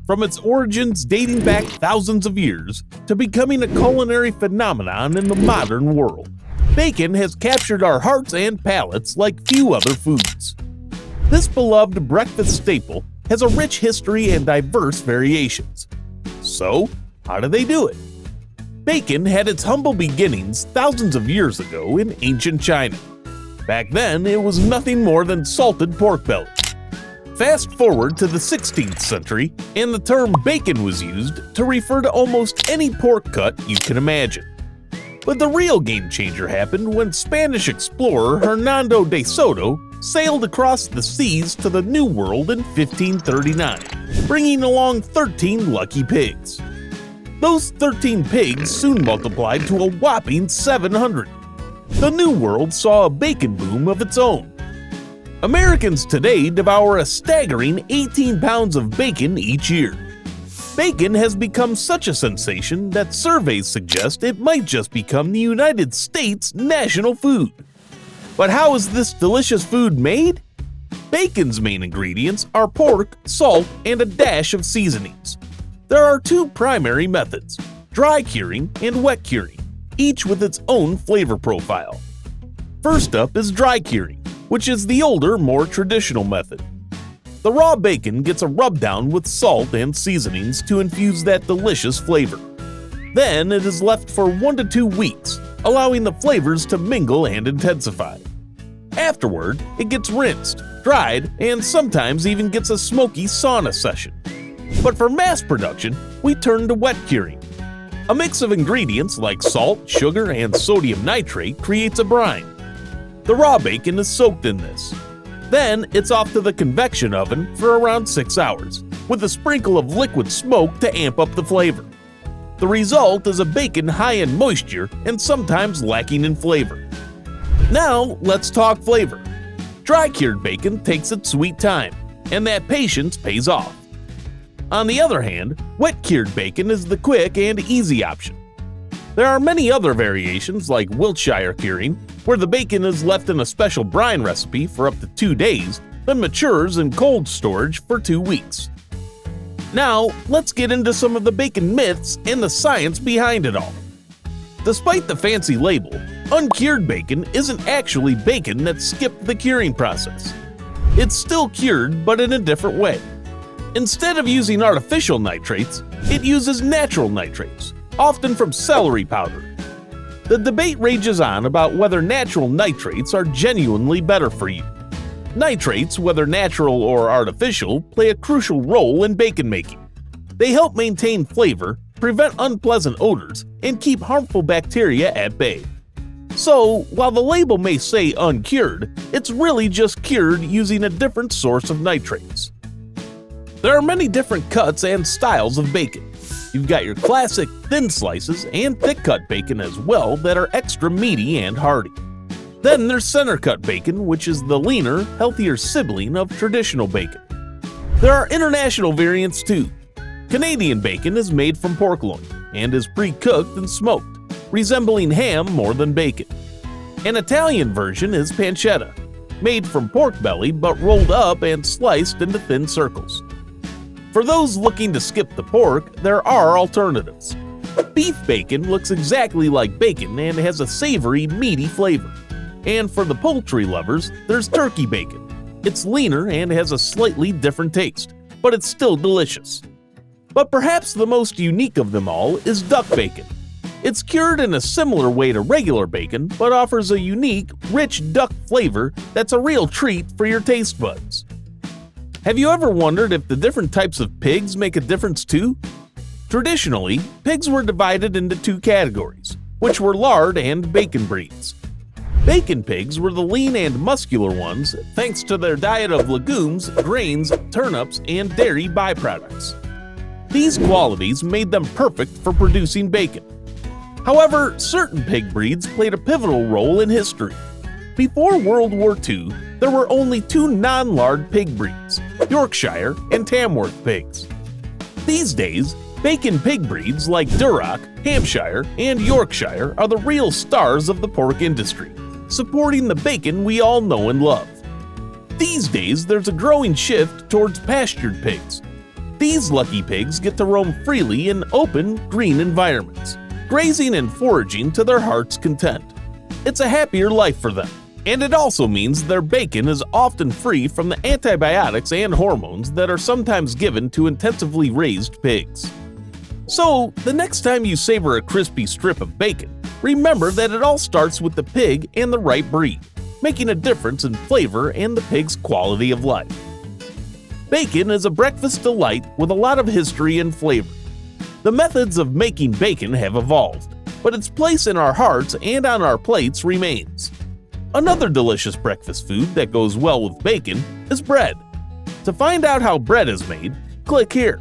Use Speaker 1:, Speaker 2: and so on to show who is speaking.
Speaker 1: From its origins dating back thousands of years to becoming a culinary phenomenon in the modern world, bacon has captured our hearts and palates like few other foods. This beloved breakfast staple has a rich history and diverse variations. So, how do they do it? Bacon had its humble beginnings thousands of years ago in ancient China. Back then, it was nothing more than salted pork belly. Fast forward to the 16th century, and the term bacon was used to refer to almost any pork cut you can imagine. But the real game changer happened when Spanish explorer Hernando de Soto sailed across the seas to the New World in 1539, bringing along 13 lucky pigs. Those 13 pigs soon multiplied to a whopping 700. The New World saw a bacon boom of its own. Americans today devour a staggering 18 pounds of bacon each year. Bacon has become such a sensation that surveys suggest it might just become the United States' national food. But how is this delicious food made? Bacon's main ingredients are pork, salt, and a dash of seasonings. There are two primary methods: dry curing and wet curing, each with its own flavor profile. First up is dry curing, which is the older, more traditional method. The raw bacon gets a rub down with salt and seasonings to infuse that delicious flavor. Then it is left for 1 to 2 weeks, allowing the flavors to mingle and intensify. Afterward, it gets rinsed, dried, and sometimes even gets a smoky sauna session. But for mass production, we turn to wet curing. A mix of ingredients like salt, sugar, and sodium nitrate creates a brine. The raw bacon is soaked in this. Then it's off to the convection oven for around 6 hours, with a sprinkle of liquid smoke to amp up the flavor. The result is a bacon high in moisture and sometimes lacking in flavor. Now let's talk flavor. Dry-cured bacon takes its sweet time, and that patience pays off. On the other hand, wet-cured bacon is the quick and easy option. There are many other variations like Wiltshire curing, where the bacon is left in a special brine recipe for up to 2 days, then matures in cold storage for 2 weeks. Now, let's get into some of the bacon myths and the science behind it all. Despite the fancy label, uncured bacon isn't actually bacon that skipped the curing process. It's still cured, but in a different way. Instead of using artificial nitrates, it uses natural nitrates, often from celery powder. The debate rages on about whether natural nitrates are genuinely better for you. Nitrates, whether natural or artificial, play a crucial role in bacon making. They help maintain flavor, prevent unpleasant odors, and keep harmful bacteria at bay. So, while the label may say uncured, it's really just cured using a different source of nitrates. There are many different cuts and styles of bacon. You've got your classic thin slices and thick-cut bacon as well that are extra meaty and hearty. Then there's center-cut bacon, which is the leaner, healthier sibling of traditional bacon. There are international variants too. Canadian bacon is made from pork loin and is pre-cooked and smoked, resembling ham more than bacon. An Italian version is pancetta, made from pork belly but rolled up and sliced into thin circles. For those looking to skip the pork, there are alternatives. Beef bacon looks exactly like bacon and has a savory, meaty flavor. And for the poultry lovers, there's turkey bacon. It's leaner and has a slightly different taste, but it's still delicious. But perhaps the most unique of them all is duck bacon. It's cured in a similar way to regular bacon, but offers a unique, rich duck flavor that's a real treat for your taste buds. Have you ever wondered if the different types of pigs make a difference too? Traditionally, pigs were divided into 2 categories, which were lard and bacon breeds. Bacon pigs were the lean and muscular ones thanks to their diet of legumes, grains, turnips, and dairy byproducts. These qualities made them perfect for producing bacon. However, certain pig breeds played a pivotal role in history. Before World War II, there were only 2 non-lard pig breeds, Yorkshire and Tamworth pigs. These days, bacon pig breeds like Duroc, Hampshire, and Yorkshire are the real stars of the pork industry, supporting the bacon we all know and love. These days, there's a growing shift towards pastured pigs. These lucky pigs get to roam freely in open, green environments, grazing and foraging to their heart's content. It's a happier life for them, and it also means their bacon is often free from the antibiotics and hormones that are sometimes given to intensively raised pigs. So, the next time you savor a crispy strip of bacon, remember that it all starts with the pig and the right breed, making a difference in flavor and the pig's quality of life. Bacon is a breakfast delight with a lot of history and flavor. The methods of making bacon have evolved, but its place in our hearts and on our plates remains. Another delicious breakfast food that goes well with bacon is bread. To find out how bread is made, click here.